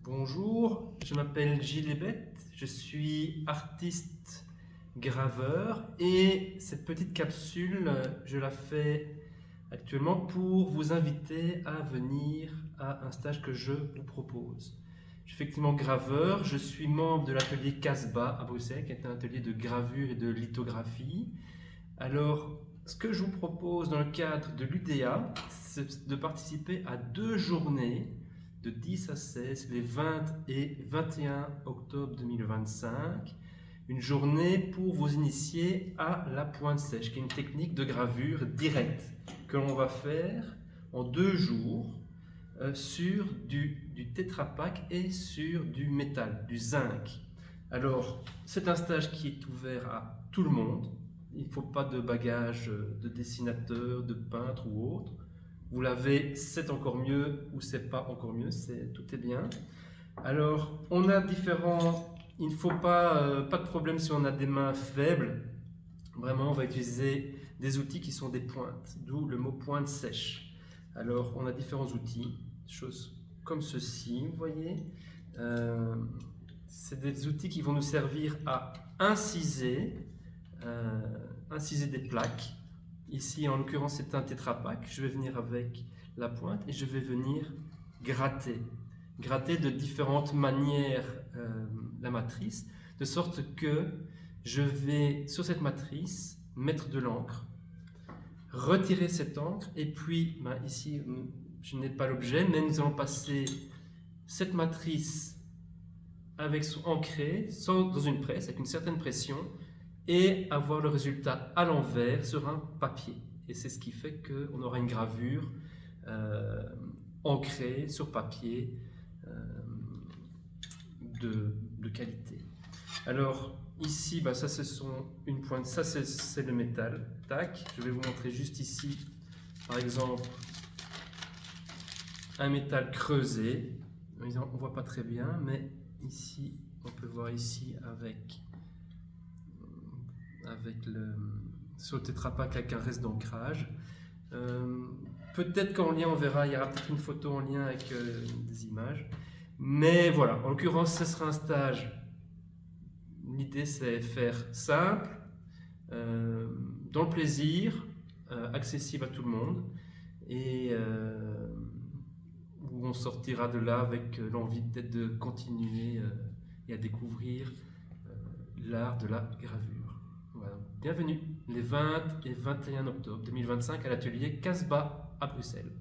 Bonjour, je m'appelle Gilles Lebet, je suis artiste graveur et cette petite capsule, je la fais actuellement pour vous inviter à venir à un stage que je vous propose. Je suis effectivement graveur, je suis membre de l'atelier Casbah à Bruxelles, qui est un atelier de gravure et de lithographie. Alors, ce que je vous propose dans le cadre de l'UDA, c'est de participer à 2 journées de 10 à 16, les 20 et 21 octobre 2025. Une journée pour vous initier à la pointe sèche, qui est une technique de gravure directe que l'on va faire en 2 jours sur du Tetra Pak et sur du métal, du zinc. Alors, c'est un stage qui est ouvert à tout le monde. Il ne faut pas de bagage de dessinateur, de peintre ou autre. Vous l'avez, c'est encore mieux, ou c'est pas encore mieux, tout est bien. Alors, on a différents... Il ne faut pas de problème si on a des mains faibles. Vraiment, on va utiliser des outils qui sont des pointes, d'où le mot pointe sèche. Alors, on a différents outils, choses comme ceci, vous voyez. C'est des outils qui vont nous servir à inciser des plaques. Ici, en l'occurrence, c'est un Tetra Pak. Je vais venir avec la pointe et je vais venir gratter. Gratter de différentes manières la matrice, de sorte que je vais, sur cette matrice, mettre de l'encre, retirer cette encre, et puis, ici, je n'ai pas l'objet, mais nous allons passer cette matrice avec ancrée dans une presse, avec une certaine pression, et avoir le résultat à l'envers sur un papier. Et c'est ce qui fait qu'on aura une gravure ancrée sur papier de qualité. Alors ici, ça ce sont une pointe, ça c'est le métal. Tac, je vais vous montrer juste ici, par exemple, un métal creusé. On ne voit pas très bien, mais ici, on peut voir ici avec sur le Tetra Pak avec un reste d'ancrage. Peut-être qu'en lien, on verra, il y aura peut-être une photo en lien avec des images. Mais voilà, en l'occurrence, ce sera un stage. L'idée, c'est faire simple, dans le plaisir, accessible à tout le monde, et où on sortira de là avec l'envie peut-être de continuer et à découvrir l'art de la gravure. Voilà. Bienvenue les 20 et 21 octobre 2025 à l'atelier Casbah à Bruxelles.